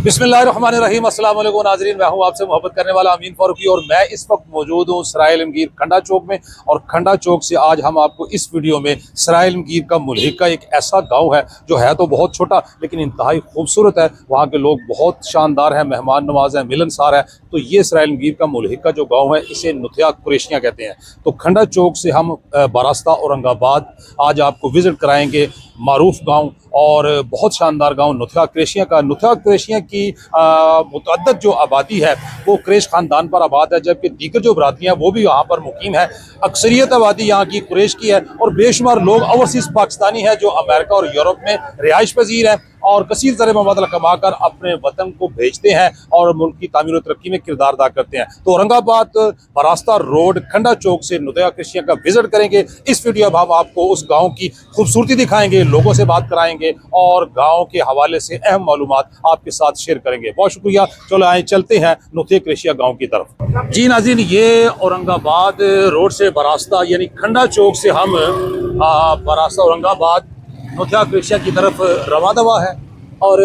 बिस्मिल्लाहिर्रहमानिर्रहीम। अस्सलाम वालेकुम नाज़रीन, मैं हूं आपसे मोहब्बत करने वाला अमीन फारूकी और मैं इस वक्त मौजूद हूं सराय आलमगीर खंडा चौक में। और खंडा चौक से आज हम आपको इस वीडियो में सराय आलमगीर का मुल्हिक का एक ऐसा गांव है जो है तो बहुत छोटा लेकिन इंतहाई खूबसूरत है। वहाँ के लोग बहुत शानदार हैं, मेहमान नवाज हैं, मिलनसार है। तो ये सराय आलमगीर का मुल्हिक का जो गाँव है इसे नुथिया कुरैशियाँ कहते हैं। तो खंडा चौक से हम बारास्ता औरंगाबाद आज आपको विज़िट कराएँगे मारूफ गांव और बहुत शानदार गांव नुथिया कुरैशियाँ का। नुथिया कुरैशियाँ की मुतअद्दद जो आबादी है वो कुरैश ख़ानदान पर आबाद है, जबकि दीगर जो बरादरियाँ वो भी यहाँ पर मुकीम है। अक्सरियत आबादी यहाँ की कुरैश की है और बेशुमार लोग ओवरसीज़ पाकिस्तानी हैं जो अमेरिका और यूरोप में रिहाइश पजीर हैं और कसीर ज़र मबादला कमा कर अपने वतन को भेजते हैं और मुल्क की तामीर और तरक्की में किरदार अदा करते हैं। तो औरंगाबाद बारास्ता रोड खंडा चौक से नुथिया कुरैशियाँ का विज़िट करेंगे। इस वीडियो में हम आपको उस गाँव की खूबसूरती दिखाएंगे, लोगों से बात कराएंगे और गाँव के हवाले से अहम मालूमात आपके साथ शेयर करेंगे। बहुत शुक्रिया। चलो आए चलते हैं नुथिया कुरैशियाँ गाँव की तरफ। जी नाज़रीन, ये औरंगाबाद रोड से बारास्ता यानी खंडा चौक से हम बारास्ता औरंगाबाद नुथिया कुरैशियाँ की तरफ रवा दवा है और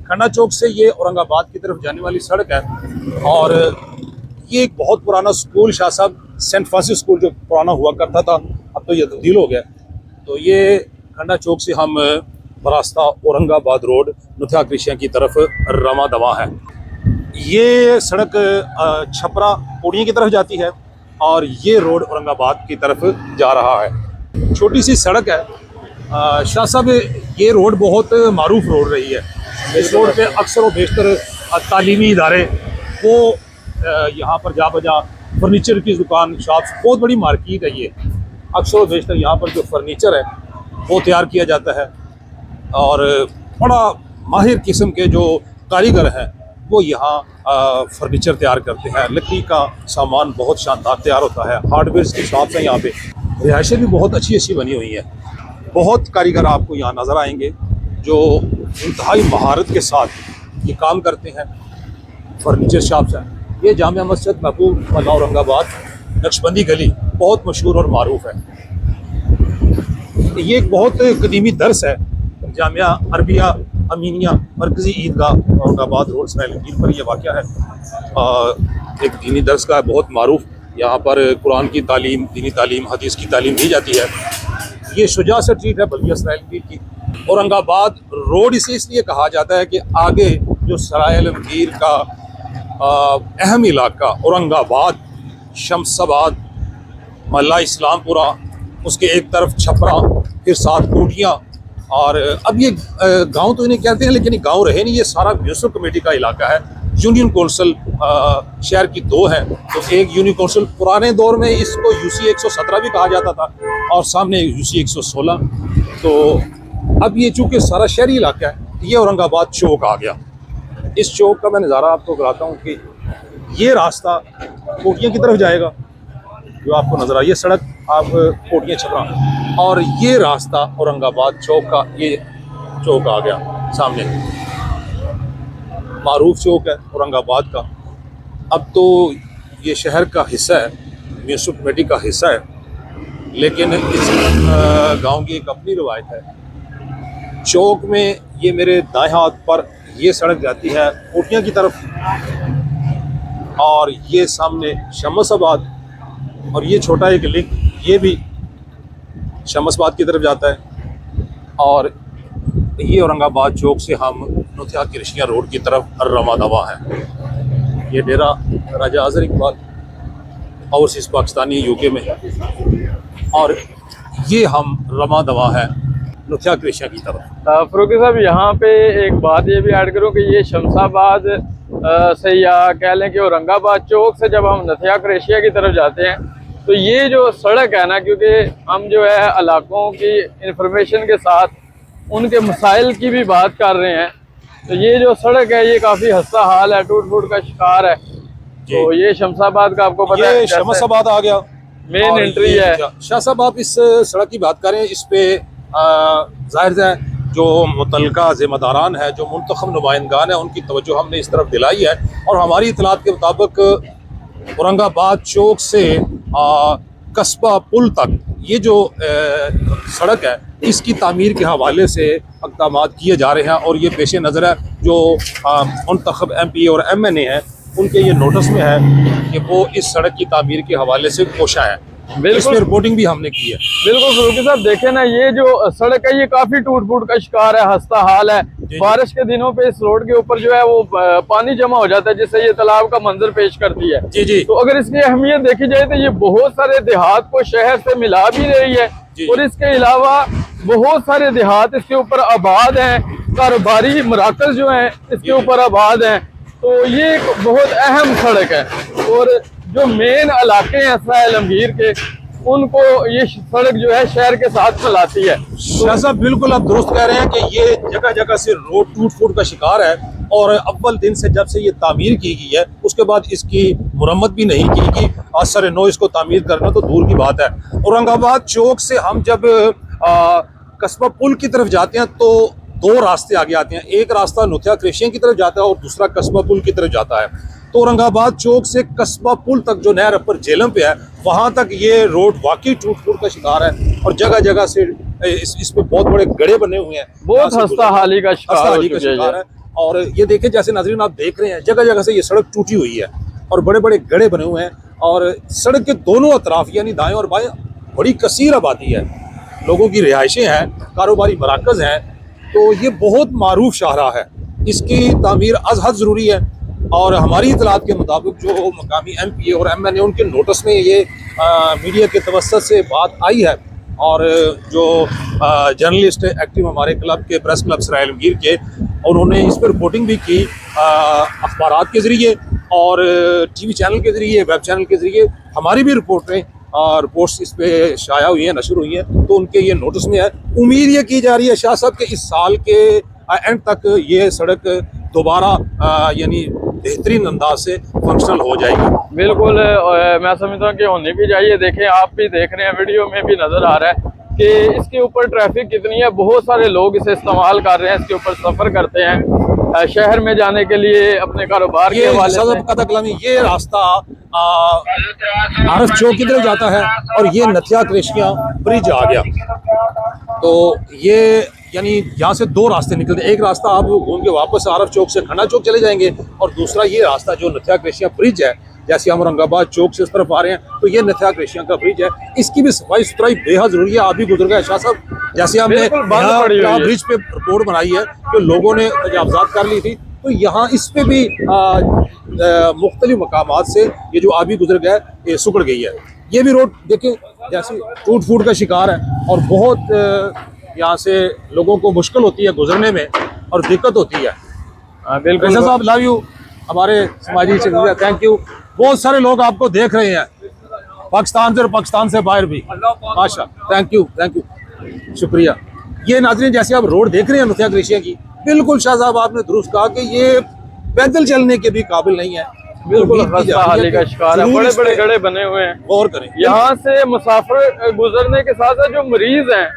खंडा चौक से ये औरंगाबाद की तरफ जाने वाली सड़क है। और ये एक बहुत पुराना स्कूल शाह साहब सेंट फ्रांसिस स्कूल जो पुराना हुआ करता था, अब तो ये तब्दील हो गया। तो ये खंडा चौक से हम बारास्ता औरंगाबाद रोड नुथिया कुरैशियाँ की तरफ रवा दवा है। ये सड़क छपरा पूर्णिया की तरफ जाती है और ये रोड औरंगाबाद की तरफ जा रहा है। छोटी सी सड़क है। शाह साहब, ये रोड बहुत मारूफ रोड रही है। इस रोड पे अक्सर व बेशतर तालीमी इदारे वो यहाँ पर जा बजा फर्नीचर की दुकान शॉप्स, बहुत बड़ी मार्केट है ये। अक्सर व बेशतर यहाँ पर जो फर्नीचर है वो तैयार किया जाता है और बड़ा माहिर किस्म के जो कारीगर हैं वो यहाँ फर्नीचर तैयार करते हैं। लकड़ी का सामान बहुत शानदार तैयार होता है। हार्डवेयर की शॉप्स हैं यहाँ पे। रिहाइशें भी बहुत अच्छी अच्छी बनी हुई हैं। बहुत कारीगर आपको यहाँ नज़र आएंगे जो इंतहाई महारत के साथ ये काम करते हैं। फर्नीचर शॉप्स हैं। ये जामिया मस्जिद महबूब वाला औरंगाबाद नक्शबंदी गली बहुत मशहूर और मारूफ है। ये एक बहुत कदीमी दर्स है। जामिया अरबिया अमीनिया मरकज़ी ईदगाह औरंगाबाद रोड सराय आलमगीर पर यह वाक़या है। एक दीनी दर्स का बहुत मारूफ। यहाँ पर कुरान की तालीम, दीनी तालीम, हदीस की तालीम दी जाती है। ये शुजा स्ट्रीट है बल्दिया सराय आलमगीर की। औरंगाबाद रोड इसे इसलिए कहा जाता है कि आगे जो सराय आलमगीर का अहम इलाका औरंगाबाद, शमसाबाद, मल्ला इस्लामपुरा, उसके एक तरफ छपरा, फिर साथ कोटियाँ और अब ये गांव तो इन्हें कहते हैं लेकिन ये गांव रहे नहीं। ये सारा म्यूनसिपल कमेटी का इलाका है। यूनियन कौंसिल शहर की दो हैं। तो एक यूनियन कौंसिल, पुराने दौर में इसको यूसी 117 भी कहा जाता था और सामने यूसी 116। तो अब ये चूँकि सारा शहरी इलाका है, ये औरंगाबाद चौक आ गया। इस चौक का मैं नज़ारा आपको कराता हूँ कि ये रास्ता कोटियाँ की तरफ जाएगा जो आपको नज़र आई। ये सड़क आप कोटियाँ छपरा और ये रास्ता औरंगाबाद चौक का, ये चौक आ गया सामने। मारूफ चौक है औरंगाबाद का। अब तो ये शहर का हिस्सा है, म्यूनसिपल कमेटी का हिस्सा है, लेकिन इस गांव की एक अपनी रवायत है। चौक में ये मेरे दाएं हाथ पर ये सड़क जाती है कोटियाँ की तरफ और ये सामने शमसाबाद और ये छोटा एक लिंक ये भी शमसाबाद की तरफ जाता है। और ये औरंगाबाद चौक से हम नुथिया कुरैशियाँ रोड की तरफ रवा दवा है। ये डेरा राजा अजहर इकबाल ओवरसीज़ पाकिस्तानी यूके में है और ये हम रवा दवा है नुथिया कुरैशियाँ की तरफ। फारूकी साहब, यहाँ पे एक बात ये भी ऐड करूँ कि ये शमसाबाद से या कह लें कि औरंगाबाद चौक से जब हम नुथिया कुरैशियाँ की तरफ जाते हैं तो ये जो सड़क है ना, क्योंकि हम जो है इलाकों की इंफॉर्मेशन के साथ उनके मसाइल की भी बात कर रहे हैं, तो ये जो सड़क है ये काफ़ी हस्ता हाल है, टूट फूट का शिकार है। तो ये शमसाबाद का आपको पता है, शमसाबाद आ गया, मेन एंट्री है। शाह साहब, आप इस सड़क की बात करें, इस पे जाहिर है जो मुतलका ज़िम्मेदारान है, जो मुंतखब नुमाइंदान है, उनकी तवज्जो हमने इस तरफ दिलाई है। और हमारी इतलात के मुताबिक औरंगाबाद चौक से कस्बा पुल तक ये जो सड़क है इसकी तामीर के हवाले से इक़दाम किए जा रहे हैं और ये पेश नज़र है जो मुंतखब MP और MNA हैं उनके ये नोटिस में है कि वो इस सड़क की तामीर के हवाले से कोशा है। इसमें रिपोर्टिंग भी हमने की है। बिल्कुल फरूकी साहब, देखे ना ये जो सड़क है ये काफी टूट फूट का शिकार है, हंसता हाल है। बारिश के दिनों पे इस रोड के ऊपर जो है वो पानी जमा हो जाता है जिससे ये तालाब का मंजर पेश करती है। जी जी। तो अगर इसकी अहमियत देखी जाए तो ये बहुत सारे देहात को शहर से मिला भी रही है और इसके अलावा बहुत सारे देहात इसके ऊपर आबाद हैं, कारोबारी मराकज जो है इसके ऊपर आबाद हैं। तो ये एक बहुत अहम सड़क है और जो मेन इलाके हैं इसराइल आलमगीर के उनको ये सड़क जो है शहर के साथ मिलाती है। शाह साहब बिल्कुल आप दुरुस्त कह रहे हैं कि ये जगह जगह से रोड टूट फूट का शिकार है और अव्वल दिन से जब से ये तामीर की गई है उसके बाद इसकी मुरम्मत भी नहीं की गई। असर नो इसको तामीर करना तो दूर की बात है। औरंगाबाद चौक से हम जब कस्बा पुल की तरफ जाते हैं तो दो रास्ते आगे आते हैं, एक रास्ता नुथिया क्रेशियन की तरफ जाता है और दूसरा कस्बा पुल की तरफ जाता है। तो औरंगाबाद चौक से कस्बा पुल तक जो नहर अपर जेलम पे है वहां तक ये रोड वाकई टूट फूट का शिकार है और जगह जगह से इसमें बहुत बड़े गड्ढे बने हुए हैं, बहुत हंसता हाली का शिकार है। और ये देखें जैसे नाज़रीन आप देख रहे हैं जगह जगह से ये सड़क टूटी हुई है और बड़े बड़े गड्ढे बने हुए हैं और सड़क के दोनों अतराफ यानी दाएं और बाएं बड़ी कसीर आबादी है, लोगों की रिहाइशें हैं, कारोबारी मराकज हैं। तो ये बहुत मारूफ शाहराह है, इसकी तामीर अज हद ज़रूरी है और हमारी इतलात के मुताबिक जो मकामी MP और MNA उनके नोटिस में ये मीडिया के तवस्सुत से बात आई है और जो जर्नलिस्ट एक्टिव हमारे क्लब के प्रेस क्लब इसराइल आलमगीर के उन्होंने इस पर रिपोर्टिंग भी की अखबारात के ज़रिए और TV चैनल के ज़रिए, वेब चैनल के ज़रिए हमारी भी रिपोर्ट्स इस पे शाया हुई हैं, नशर हुई हैं। तो उनके ये नोटिस में है। उम्मीद ये की जा रही है शाह साहब कि इस साल के एंड तक ये सड़क दोबारा यानी बेहतरीन अंदाज से फंक्शनल हो जाएगी। बिल्कुल मैं समझता हूँ कि होनी भी चाहिए। देखें आप भी देख रहे हैं, वीडियो में भी नज़र आ रहा है कि इसके ऊपर ट्रैफिक कितनी है, बहुत सारे लोग इसे इस्तेमाल कर रहे हैं, इसके ऊपर सफ़र करते हैं शहर में जाने के लिए अपने कारोबार के हवाले से। ये रास्ता आरफ चौक की तरफ जाता है और ये नथिया क्रेशिया ब्रिज आ गया। तो ये यानी यहाँ से दो रास्ते निकलते हैं, एक रास्ता आप घूम के वापस आरफ चौक से खन्ना चौक चले जाएंगे और दूसरा ये रास्ता जो नथिया क्रेशिया ब्रिज है, जैसे हम औरंगाबाद चौक से इस तरफ आ रहे हैं तो ये नथिया क्रेशिया का ब्रिज है, इसकी भी सफाई सुथराई बेहद जरूरी है। आप भी गुजर गए शाह साहब, जैसे हमने ब्रिज पे रिपोर्ट बनाई है तो लोगों ने तजावजात कर ली थी, तो यहाँ इस पे भी मुख्तलिफ मकामात से ये जो आबी गुजर गया ये सुकड़ गई है। ये भी रोड देखें जैसे टूट फूट का शिकार है और बहुत यहाँ से लोगों को मुश्किल होती है गुजरने में और दिक्कत होती है। बिल्कुल साहब लव यू, हमारे समाजी से थैंक यू। बहुत सारे लोग आपको देख रहे हैं पाकिस्तान से और पाकिस्तान से बाहर भी, माशा, थैंक यू शुक्रिया। ये नाज़रीन जैसे आप रोड देख रहे हैं नथिया क्रेशिया की, बिल्कुल शाह साहब आपने दुरुस्त कहा कि ये पैदल चलने के भी काबिल नहीं है, बिल्कुल हाली का शिकार है, बड़े बड़े गड्ढे बने हुए हैं। गौर करें, यहाँ से मुसाफिर गुजरने के साथ साथ जो मरीज हैं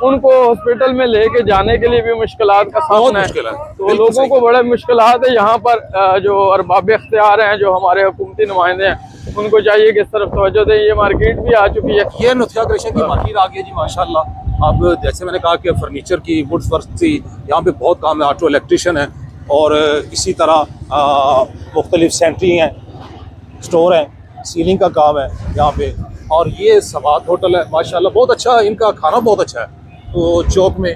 उनको हॉस्पिटल में लेके जाने के लिए भी मुश्किलात का सामना है। तो लोगों को बड़े मुश्किलात है। यहाँ पर जो अरबाब इख्तियार हैं, जो हमारे हुकूमती नुमाइंदे हैं, उनको चाहिए कि इस तरफ तवज्जो दें। ये मार्केट भी आ चुकी है, ये नथिया क्रेशिया की मार्केट आ गई जी माशाल्लाह। अब जैसे मैंने कहा कि फर्नीचर की वुड्स वर्क थी, यहाँ पे बहुत काम है, ऑटो इलेक्ट्रिशियन है और इसी तरह मुख्तलिफ सेंट्री हैं, स्टोर हैं, सीलिंग का काम है यहाँ पे। और ये सवात होटल है माशाल्लाह, बहुत अच्छा, इनका खाना बहुत अच्छा है। तो चौक में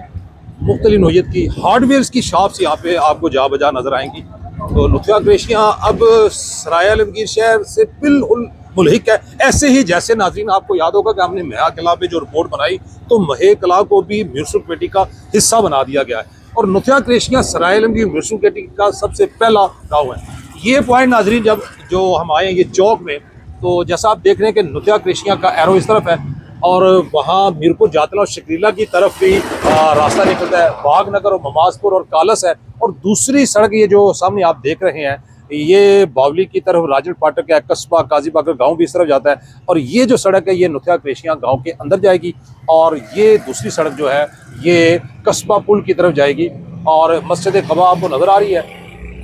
मुख्तलिफ नोयत की हार्डवेयर की शॉप्स यहाँ पे आपको जा बजा नज़र आएंगी। तो नथिया क्रेशिया अब इसराइल आलमगीर शहर से बिल्कुल मुल्हिक है। ऐसे ही जैसे नाज़रीन आपको याद होगा कि हमने महा किला पे जो रिपोर्ट बनाई तो महा किला को भी म्यूनिसिपैलिटी का हिस्सा बना दिया गया है और नथिया क्रेशिया इसराइल आलमगीर म्यूनिसिपैलिटी का सबसे पहला गाँव है। ये पॉइंट नाज़रीन जब जो हम आए ये चौक में, तो जैसा आप देख रहे हैं कि नथिया क्रेशिया का एरो इस तरफ है और वहाँ मीरपुर जातला और शकरीला की तरफ भी रास्ता निकलता है, बागनगर और ममाजपुर और कालस है। और दूसरी सड़क ये जो सामने आप देख रहे हैं ये बावली की तरफ राजन फाटक है, कस्बा काजी बाकर गाँव भी इस तरफ जाता है और ये जो सड़क है ये नथिया क्रेशिया गाँव के अंदर जाएगी और ये दूसरी सड़क जो है ये कस्बा पुल की तरफ जाएगी और मस्जिद क़बा आपको नज़र आ रही है।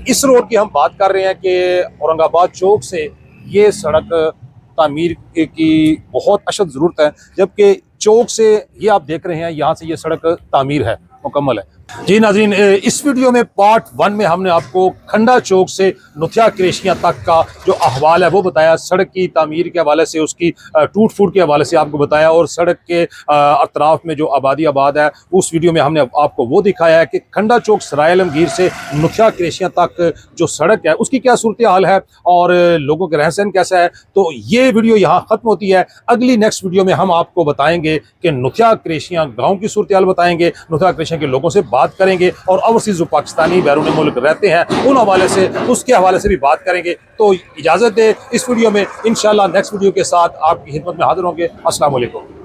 इस रोड की हम बात कर रहे हैं कि औरंगाबाद चौक से ये सड़क तामीर की बहुत अशद ज़रूरत है, जबकि चौक से ये आप देख रहे हैं, यहाँ से ये सड़क तामीर है, मुकम्मल है। जी नाज़रीन, इस वीडियो में पार्ट 1 में हमने आपको खंडा चौक से नुथिया क्रेशियाँ तक का जो अहवाल है वो बताया, सड़क की तामीर के हवाले से, उसकी टूट फूट के हवाले से आपको बताया, और सड़क के अतराफ में जो आबादी आबाद है उस वीडियो में हमने आपको वो दिखाया है कि खंडा चौक सराय आलमगीर से नुथिया क्रेशियाँ तक जो सड़क है उसकी क्या सूरत हाल है और लोगों का रहन सहन कैसा है। तो ये वीडियो यहाँ ख़त्म होती है। अगली नेक्स्ट वीडियो में हम आपको बताएंगे कि नुथिया क्रेशियाँ गाँव की सूरत हाल बताएंगे, नुथिया क्रेशियाँ के लोगों से बात करेंगे, और ओवरसीज जो पाकिस्तानी बैरून मुल्क रहते हैं उन हवाले से, उसके हवाले से भी बात करेंगे। तो इजाज़त दे, इस वीडियो में इंशाल्लाह नेक्स्ट वीडियो के साथ आपकी खिदमत में हाजिर होंगे। अस्सलाम वालेकुम।